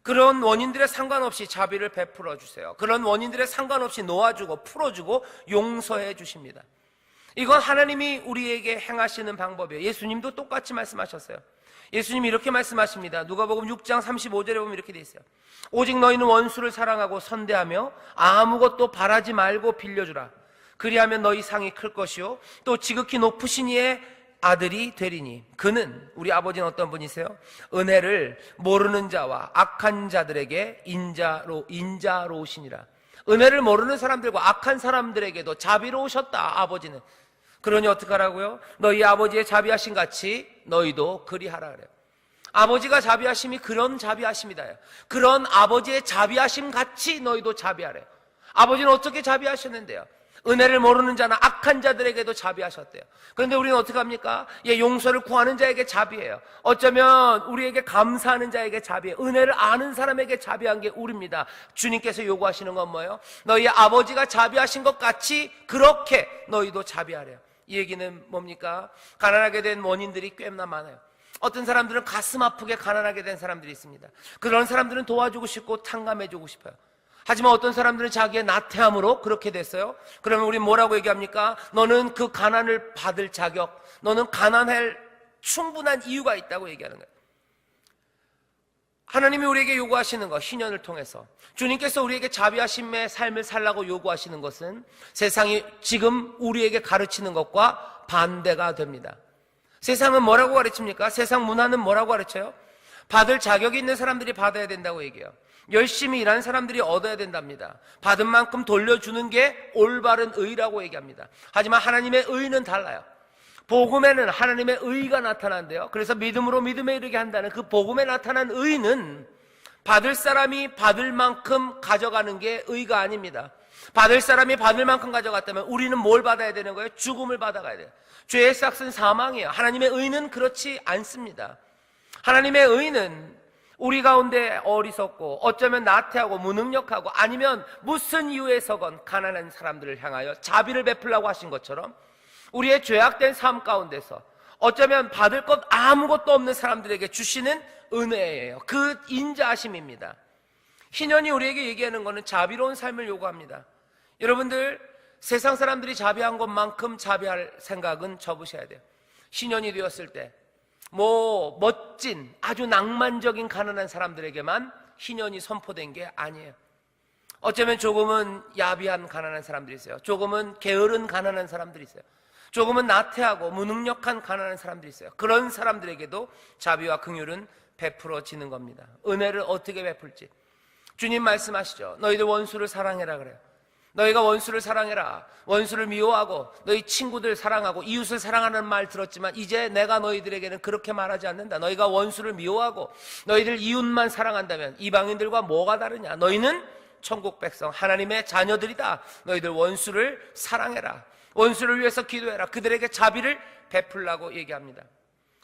그런 원인들에 상관없이 자비를 베풀어 주세요. 그런 원인들에 상관없이 놓아주고 풀어주고 용서해 주십니다. 이건 하나님이 우리에게 행하시는 방법이에요. 예수님도 똑같이 말씀하셨어요. 예수님이 이렇게 말씀하십니다. 누가복음 6장 35절에 보면 이렇게 돼 있어요. 오직 너희는 원수를 사랑하고 선대하며 아무것도 바라지 말고 빌려주라. 그리하면 너희 상이 클 것이요 또 지극히 높으신 이의 아들이 되리니 그는, 우리 아버지는 어떤 분이세요? 은혜를 모르는 자와 악한 자들에게 인자로우시니라. 은혜를 모르는 사람들과 악한 사람들에게도 자비로우셨다, 아버지는. 그러니 어떡하라고요? 너희 아버지의 자비하심 같이 너희도 그리하라 그래요. 아버지가 자비하심이 그런 자비하심이다. 그런 아버지의 자비하심 같이 너희도 자비하래요. 아버지는 어떻게 자비하셨는데요? 은혜를 모르는 자나 악한 자들에게도 자비하셨대요. 그런데 우리는 어떻게 합니까? 용서를 구하는 자에게 자비해요. 어쩌면 우리에게 감사하는 자에게 자비해요. 은혜를 아는 사람에게 자비한 게 우리입니다. 주님께서 요구하시는 건 뭐예요? 너희 아버지가 자비하신 것 같이 그렇게 너희도 자비하래요. 이 얘기는 뭡니까? 가난하게 된 원인들이 꽤나 많아요. 어떤 사람들은 가슴 아프게 가난하게 된 사람들이 있습니다. 그런 사람들은 도와주고 싶고 탕감해주고 싶어요. 하지만 어떤 사람들은 자기의 나태함으로 그렇게 됐어요. 그러면 우리 뭐라고 얘기합니까? 너는 그 가난을 받을 자격, 너는 가난할 충분한 이유가 있다고 얘기하는 거예요. 하나님이 우리에게 요구하시는 것, 희년을 통해서 주님께서 우리에게 자비하심의 삶을 살라고 요구하시는 것은 세상이 지금 우리에게 가르치는 것과 반대가 됩니다. 세상은 뭐라고 가르칩니까? 세상 문화는 뭐라고 가르쳐요? 받을 자격이 있는 사람들이 받아야 된다고 얘기해요. 열심히 일하는 사람들이 얻어야 된답니다. 받은 만큼 돌려주는 게 올바른 의라고 얘기합니다. 하지만 하나님의 의는 달라요. 복음에는 하나님의 의가 나타난대요. 그래서 믿음으로 믿음에 이르게 한다는 그 복음에 나타난 의는 받을 사람이 받을 만큼 가져가는 게 의가 아닙니다. 받을 사람이 받을 만큼 가져갔다면 우리는 뭘 받아야 되는 거예요? 죽음을 받아가야 돼요. 죄의 삭은 사망이에요. 하나님의 의는 그렇지 않습니다. 하나님의 의는 우리 가운데 어리석고 어쩌면 나태하고 무능력하고 아니면 무슨 이유에서건 가난한 사람들을 향하여 자비를 베풀라고 하신 것처럼 우리의 죄악된 삶 가운데서 어쩌면 받을 것 아무것도 없는 사람들에게 주시는 은혜예요. 그 인자하심입니다. 희년이 우리에게 얘기하는 것은 자비로운 삶을 요구합니다. 여러분들, 세상 사람들이 자비한 것만큼 자비할 생각은 접으셔야 돼요. 희년이 되었을 때 멋진 아주 낭만적인 가난한 사람들에게만 희년이 선포된 게 아니에요. 어쩌면 조금은 야비한 가난한 사람들이 있어요. 조금은 게으른 가난한 사람들이 있어요. 조금은 나태하고 무능력한 가난한 사람들이 있어요. 그런 사람들에게도 자비와 긍휼은 베풀어지는 겁니다. 은혜를 어떻게 베풀지? 주님 말씀하시죠. 너희들 원수를 사랑해라 그래요. 너희가 원수를 사랑해라. 원수를 미워하고 너희 친구들 사랑하고 이웃을 사랑하는 말 들었지만 이제 내가 너희들에게는 그렇게 말하지 않는다. 너희가 원수를 미워하고 너희들 이웃만 사랑한다면 이방인들과 뭐가 다르냐? 너희는 천국 백성 하나님의 자녀들이다. 너희들 원수를 사랑해라. 원수를 위해서 기도해라. 그들에게 자비를 베풀라고 얘기합니다.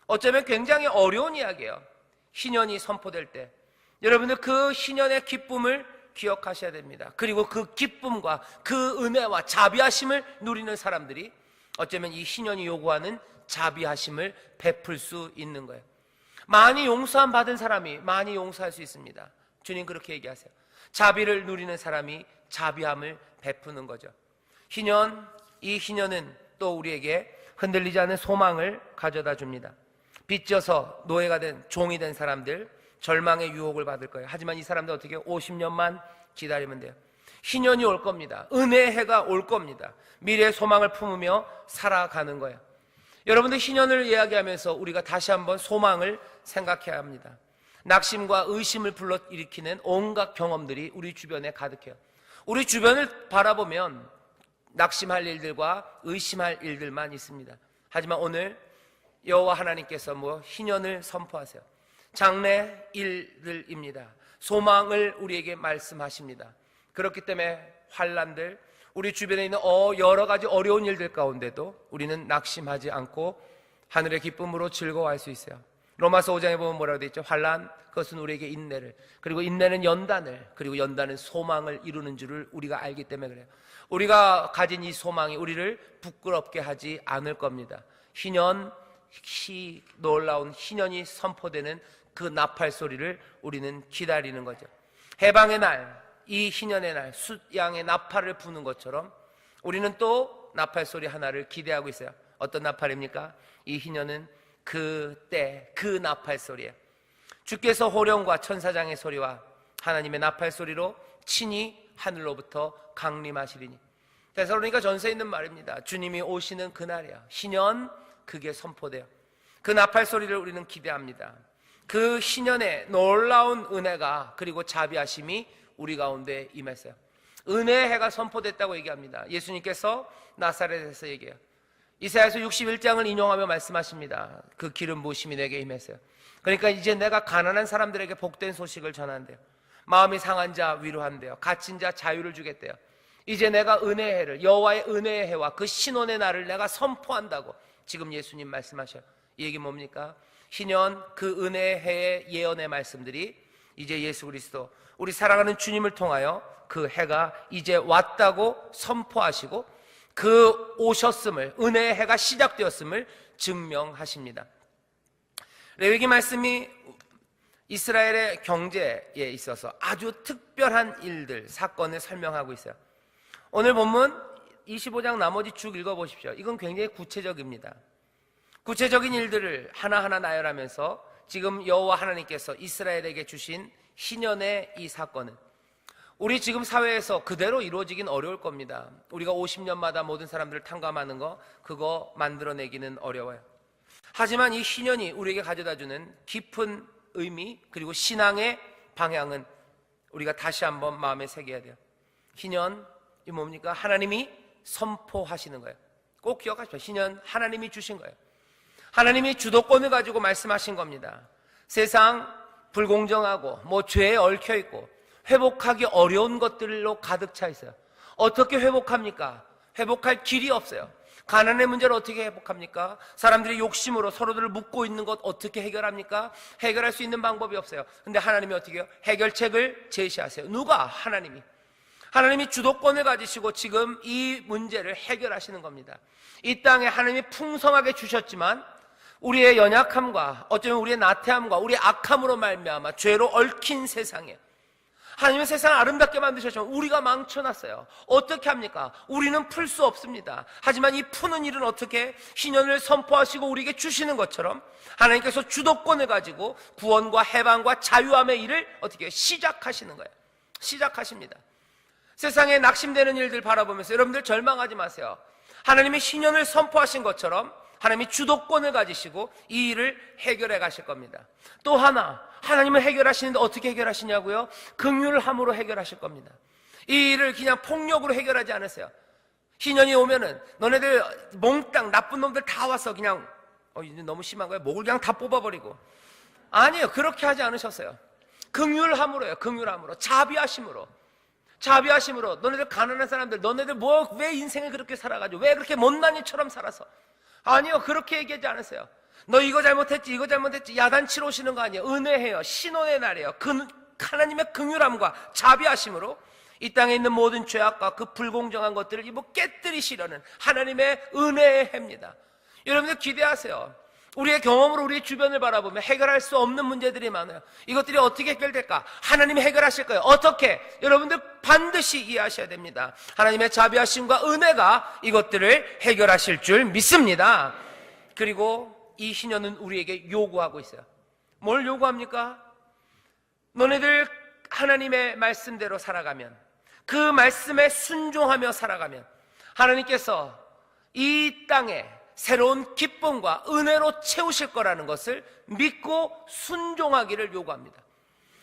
어쩌면 굉장히 어려운 이야기예요. 희년이 선포될 때 여러분들 그 희년의 기쁨을 기억하셔야 됩니다. 그리고 그 기쁨과 그 은혜와 자비하심을 누리는 사람들이 어쩌면 이 희년이 요구하는 자비하심을 베풀 수 있는 거예요. 많이 용서함 받은 사람이 많이 용서할 수 있습니다. 주님 그렇게 얘기하세요. 자비를 누리는 사람이 자비함을 베푸는 거죠. 희년, 이 희년은 또 우리에게 흔들리지 않는 소망을 가져다 줍니다. 빚져서 노예가 된 종이 된 사람들 절망의 유혹을 받을 거예요. 하지만 이 사람들 어떻게 50년만 기다리면 돼요. 희년이 올 겁니다. 은혜의 해가 올 겁니다. 미래의 소망을 품으며 살아가는 거예요. 여러분들 희년을 이야기하면서 우리가 다시 한번 소망을 생각해야 합니다. 낙심과 의심을 불러일으키는 온갖 경험들이 우리 주변에 가득해요. 우리 주변을 바라보면 낙심할 일들과 의심할 일들만 있습니다. 하지만 오늘 여호와 하나님께서 희년을 선포하세요. 장래 일들입니다. 소망을 우리에게 말씀하십니다. 그렇기 때문에 환난들, 우리 주변에 있는 여러 가지 어려운 일들 가운데도 우리는 낙심하지 않고 하늘의 기쁨으로 즐거워할 수 있어요. 로마서 5장에 보면 뭐라고 되어 있죠? 환난, 그것은 우리에게 인내를, 그리고 인내는 연단을, 그리고 연단은 소망을 이루는 줄을 우리가 알기 때문에 그래요. 우리가 가진 이 소망이 우리를 부끄럽게 하지 않을 겁니다. 놀라운 희년이 선포되는 그 나팔 소리를 우리는 기다리는 거죠. 해방의 날, 이 희년의 날, 숫양의 나팔을 부는 것처럼 우리는 또 나팔 소리 하나를 기대하고 있어요. 어떤 나팔입니까? 이 희년은 그때 그 나팔 소리예요. 주께서 호령과 천사장의 소리와 하나님의 나팔 소리로 친히 하늘로부터 강림하시리니. 데살로니가 전서에 있는 말입니다. 주님이 오시는 그날이야. 희년, 그게 선포돼요. 그 나팔 소리를 우리는 기대합니다. 그 희년의 놀라운 은혜가 그리고 자비하심이 우리 가운데 임했어요. 은혜의 해가 선포됐다고 얘기합니다. 예수님께서 나사렛에서 얘기해요. 이사야서 61장을 인용하며 말씀하십니다. 그 기름 부으심이 내게 임했어요. 그러니까 이제 내가 가난한 사람들에게 복된 소식을 전한대요. 마음이 상한 자 위로한대요. 갇힌 자 자유를 주겠대요. 이제 내가 은혜의 해를, 여호와의 은혜의 해와 그 신원의 날을 내가 선포한다고 지금 예수님 말씀하셔요. 이 얘기 뭡니까? 희년 그 은혜의 해의 예언의 말씀들이 이제 예수 그리스도 우리 사랑하는 주님을 통하여 그 해가 이제 왔다고 선포하시고 그 오셨음을, 은혜의 해가 시작되었음을 증명하십니다. 레위기 말씀이 이스라엘의 경제에 있어서 아주 특별한 일들, 사건을 설명하고 있어요. 오늘 본문 25장 나머지 쭉 읽어보십시오. 이건 굉장히 구체적입니다. 구체적인 일들을 하나하나 나열하면서 지금 여호와 하나님께서 이스라엘에게 주신 희년의 이 사건은 우리 지금 사회에서 그대로 이루어지긴 어려울 겁니다. 우리가 50년마다 모든 사람들을 탕감하는 거, 그거 만들어내기는 어려워요. 하지만 이 희년이 우리에게 가져다주는 깊은 의미 그리고 신앙의 방향은 우리가 다시 한번 마음에 새겨야 돼요. 희년, 이 뭡니까? 하나님이 선포하시는 거예요. 꼭 기억하십시오. 희년 하나님이 주신 거예요. 하나님이 주도권을 가지고 말씀하신 겁니다. 세상 불공정하고 죄에 얽혀있고 회복하기 어려운 것들로 가득 차 있어요. 어떻게 회복합니까? 회복할 길이 없어요. 가난의 문제를 어떻게 회복합니까? 사람들이 욕심으로 서로들을 묶고 있는 것 어떻게 해결합니까? 해결할 수 있는 방법이 없어요. 근데 하나님이 어떻게 해요? 해결책을 제시하세요. 누가? 하나님이. 하나님이 주도권을 가지시고 지금 이 문제를 해결하시는 겁니다. 이 땅에 하나님이 풍성하게 주셨지만 우리의 연약함과 어쩌면 우리의 나태함과 우리의 악함으로 말미암아 죄로 얽힌 세상에 하나님은 세상을 아름답게 만드셨지만 우리가 망쳐놨어요. 어떻게 합니까? 우리는 풀 수 없습니다. 하지만 이 푸는 일은 어떻게 희년을 선포하시고 우리에게 주시는 것처럼 하나님께서 주도권을 가지고 구원과 해방과 자유함의 일을 어떻게 시작하시는 거예요. 시작하십니다. 세상에 낙심되는 일들 바라보면서 여러분들 절망하지 마세요. 하나님이 희년을 선포하신 것처럼 하나님이 주도권을 가지시고 이 일을 해결해 가실 겁니다. 또 하나, 하나님은 해결하시는데 어떻게 해결하시냐고요? 긍휼함으로 해결하실 겁니다. 이 일을 그냥 폭력으로 해결하지 않으세요. 희년이 오면은 너네들 몽땅 나쁜 놈들 다 와서 그냥 이제 너무 심한 거야. 목을 그냥 다 뽑아버리고. 아니에요. 그렇게 하지 않으셨어요. 긍휼함으로요. 긍휼함으로. 자비하심으로. 자비하심으로. 너네들 가난한 사람들, 너네들 왜 인생을 그렇게 살아가지고 왜 그렇게 못난이처럼 살아서. 아니요, 그렇게 얘기하지 않으세요. 너 이거 잘못했지, 이거 잘못했지, 야단치러 오시는 거 아니에요. 은혜해요. 신혼의 날이에요. 하나님의 긍휼함과 자비하심으로 이 땅에 있는 모든 죄악과 그 불공정한 것들을 깨뜨리시려는 하나님의 은혜의 해입니다. 여러분들 기대하세요. 우리의 경험으로 우리의 주변을 바라보면 해결할 수 없는 문제들이 많아요. 이것들이 어떻게 해결될까? 하나님이 해결하실 거예요. 어떻게? 여러분들 반드시 이해하셔야 됩니다. 하나님의 자비하심과 은혜가 이것들을 해결하실 줄 믿습니다. 그리고 이 희년은 우리에게 요구하고 있어요. 뭘 요구합니까? 너네들 하나님의 말씀대로 살아가면, 그 말씀에 순종하며 살아가면 하나님께서 이 땅에 새로운 기쁨과 은혜로 채우실 거라는 것을 믿고 순종하기를 요구합니다.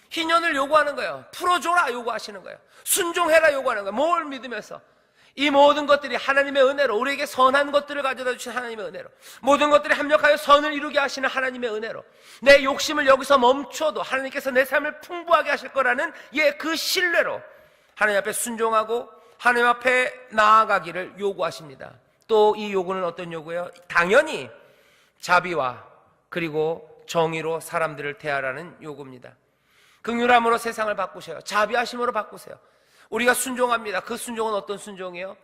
희년을 요구하는 거예요. 풀어줘라 요구하시는 거예요. 순종해라 요구하는 거예요. 뭘 믿으면서? 이 모든 것들이 하나님의 은혜로, 우리에게 선한 것들을 가져다 주신 하나님의 은혜로, 모든 것들이 합력하여 선을 이루게 하시는 하나님의 은혜로, 내 욕심을 여기서 멈춰도 하나님께서 내 삶을 풍부하게 하실 거라는 그 신뢰로 하나님 앞에 순종하고 하나님 앞에 나아가기를 요구하십니다. 또 이 요구는 어떤 요구예요? 당연히 자비와 그리고 정의로 사람들을 대하라는 요구입니다. 긍휼함으로 세상을 바꾸셔요. 자비하심으로 바꾸세요. 우리가 순종합니다. 그 순종은 어떤 순종이에요?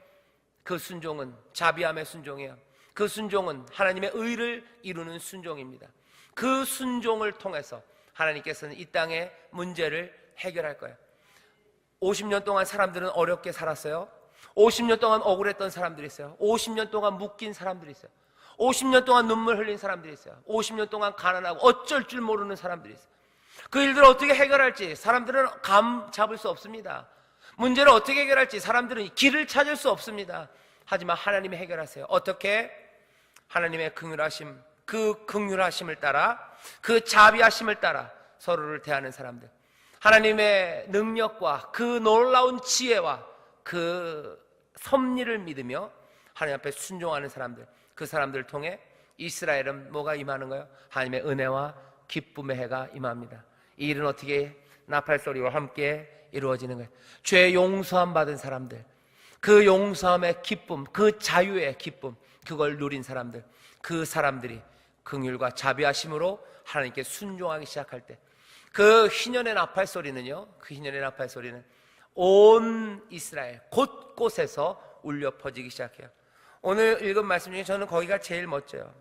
그 순종은 자비함의 순종이에요. 그 순종은 하나님의 의를 이루는 순종입니다. 그 순종을 통해서 하나님께서는 이 땅의 문제를 해결할 거예요. 50년 동안 사람들은 어렵게 살았어요. 50년 동안 억울했던 사람들이 있어요. 50년 동안 묶인 사람들이 있어요. 50년 동안 눈물 흘린 사람들이 있어요. 50년 동안 가난하고 어쩔 줄 모르는 사람들이 있어요. 그 일들을 어떻게 해결할지 사람들은 감 잡을 수 없습니다. 문제를 어떻게 해결할지 사람들은 길을 찾을 수 없습니다. 하지만 하나님이 해결하세요. 어떻게? 하나님의 긍휼하심, 그 긍휼하심을 따라, 그 자비하심을 따라 서로를 대하는 사람들, 하나님의 능력과 그 놀라운 지혜와 그 섭리를 믿으며 하나님 앞에 순종하는 사람들, 그 사람들을 통해 이스라엘은 뭐가 임하는 거예요? 하나님의 은혜와 기쁨의 해가 임합니다. 이 일은 어떻게 나팔소리와 함께 이루어지는 거예요? 죄 용서함 받은 사람들, 그 용서함의 기쁨, 그 자유의 기쁨, 그걸 누린 사람들, 그 사람들이 긍휼과 자비하심으로 하나님께 순종하기 시작할 때, 그 희년의 나팔소리는요, 그 희년의 나팔소리는 온 이스라엘 곳곳에서 울려 퍼지기 시작해요. 오늘 읽은 말씀 중에 저는 거기가 제일 멋져요.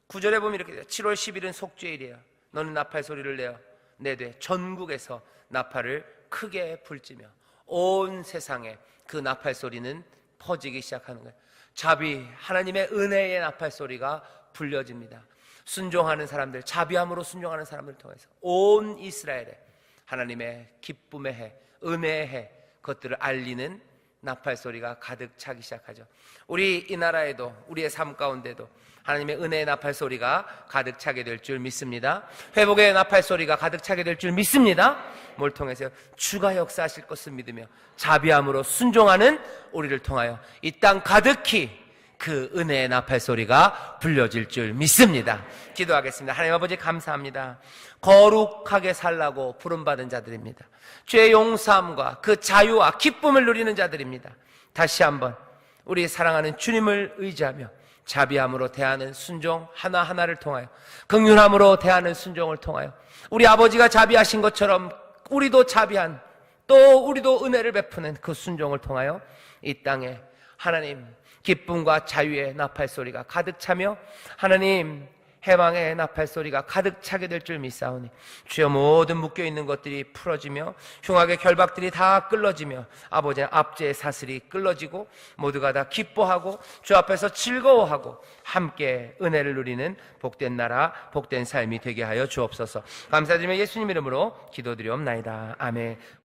9절에 보면 이렇게 돼요. 7월 10일은 속죄일이에요. 너는 나팔소리를 내되 전국에서 나팔을 크게 불지며 온 세상에 그 나팔소리는 퍼지기 시작하는 거예요. 자비, 하나님의 은혜의 나팔소리가 불려집니다. 순종하는 사람들, 자비함으로 순종하는 사람들을 통해서 온 이스라엘에 하나님의 기쁨의 해, 은혜의 해, 그것들을 알리는 나팔소리가 가득 차기 시작하죠. 우리 이 나라에도, 우리의 삶 가운데도 하나님의 은혜의 나팔소리가 가득 차게 될 줄 믿습니다. 회복의 나팔소리가 가득 차게 될 줄 믿습니다. 뭘 통해서요? 주가 역사하실 것을 믿으며 자비함으로 순종하는 우리를 통하여 이 땅 가득히 그 은혜의 나팔소리가 불려질 줄 믿습니다. 기도하겠습니다. 하나님 아버지 감사합니다. 거룩하게 살라고 부름받은 자들입니다. 죄 용서함과 그 자유와 기쁨을 누리는 자들입니다. 다시 한번 우리 사랑하는 주님을 의지하며 자비함으로 대하는 순종 하나하나를 통하여, 긍휼함으로 대하는 순종을 통하여 우리 아버지가 자비하신 것처럼 우리도 자비한, 또 우리도 은혜를 베푸는 그 순종을 통하여 이 땅에 하나님 기쁨과 자유의 나팔소리가 가득 차며 하나님 해방의 나팔소리가 가득 차게 될 줄 믿사오니 주여 모든 묶여있는 것들이 풀어지며 흉악의 결박들이 다 끌어지며 아버지의 압제의 사슬이 끌어지고 모두가 다 기뻐하고 주 앞에서 즐거워하고 함께 은혜를 누리는 복된 나라 복된 삶이 되게 하여 주옵소서. 감사드리며 예수님 이름으로 기도드리옵나이다. 아멘.